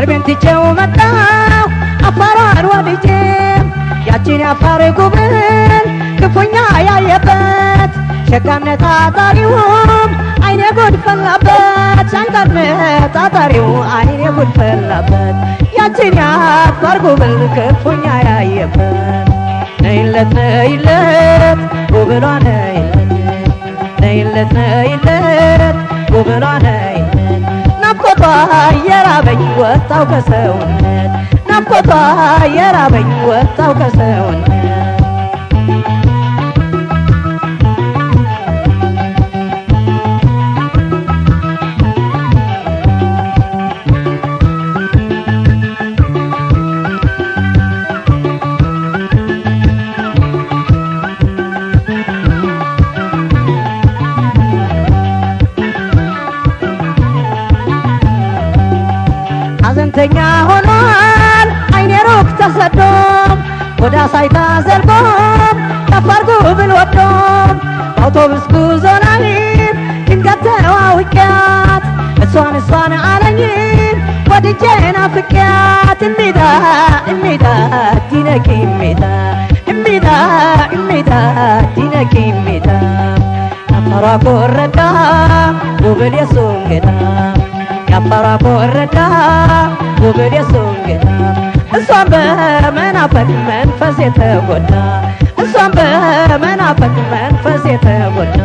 ከርቤን ትቼው መጣሁ አፋሯን ወድጄ ያችን ያፋር ጉብል ክፉኛ ያየበት ሸጋነት አጣሪውም አይኔ ጉድ ፈላበት ሸጋነት አጣሪው አይኔ ጉድ ፈላበት ያችን ያፋር ጉብል ክፉኛ ያየበት ነይለት ነይለት ጉብሏ ነይለት ነይለት ጉብሏ ነይለት ናፍቆቷ የራበኝ ወጣው ከሰውነት ናፍቆቷ የራበኝ ወጣው ከሰውነት ሐዘንተኛ ሆኗል አይኔ ሩቅ ተሰዶም ወዳ ሳይታ ዘልቆም ያፋር ጉብል ወዶም በአውቶቡስ ጉዞ ላይ ድንገት ተዋውቂያት እሷን አለኝም ወድጄ ናፍቄያት እሚዳ ዲነቂ እሚዳ ዲነቂ እሚዳ ያፋሯ ኮረዳ ጉብል የሱን ጌታ ያፋሯ ኮረዳ ጉብል የሱን ጌታ እሷን በመናፈቅ መንፈስ የተጎዳ እሷን በመናፈቅ መንፈስ የተጎዳ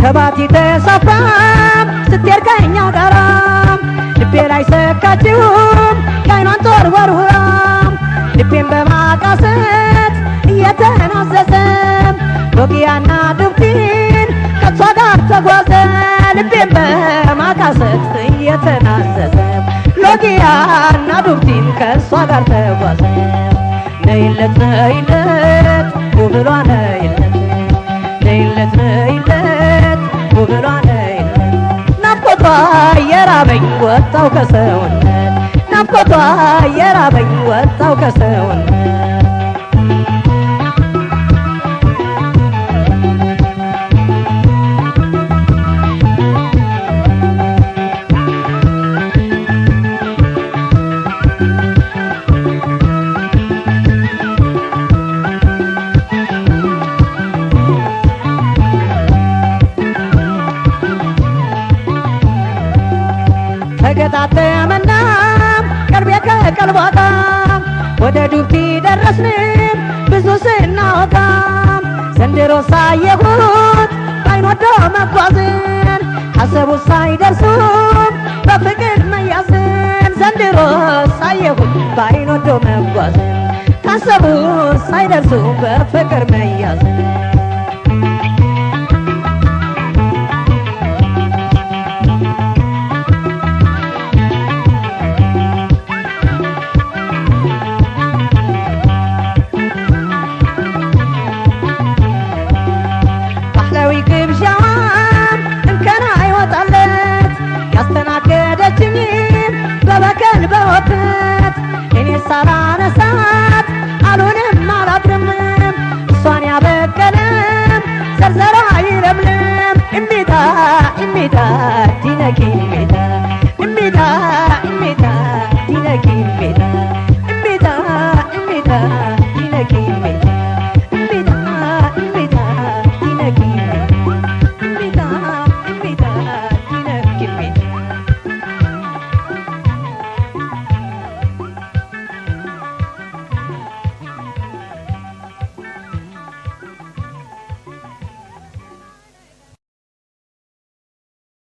ከባቲ ተሳፍራም ስትሄድ ከእኛ ጋራም ልቤ ላይ ሰካችውም የዓይኗን ጦር ወርውራም ልቤን በማቃሰት እየተናዘዘም ሎጊያና ዱብቲን ከሷ ጋር ተጓዘ ልቤን በማቃሰት እየተናዘዘም ሎጊያና ዱብቲን ከሷ ጋር ተጓዘ ነይለት ነይለት ጉብሏ ነይለት ነይለት ነይለት ጉብሏ ነይለት ናፍቆቷ የራበኝ ወጣው ከሰውነት ናፍቆቷ የራበኝ ወጣው ከሰውነት ተገጣጠመና ቀርቤ ከቀልቧ ጋር ወደ ዱብቲ ደረስንም ብዙ ስናወጋ ዘንድሮ ሳየሁት ባይን ወዶ መጓዝን ካሰቡት ሳይደርሱም በፍቅር መያዝን ዘንድሮ ሳየሁት ባይን ወዶ መጓዝን ካሰቡት ሳይደርሱ በፍቅር መያዝን ያስተናገደችኝ በበቀል በወበት እኔ ሳላነሳት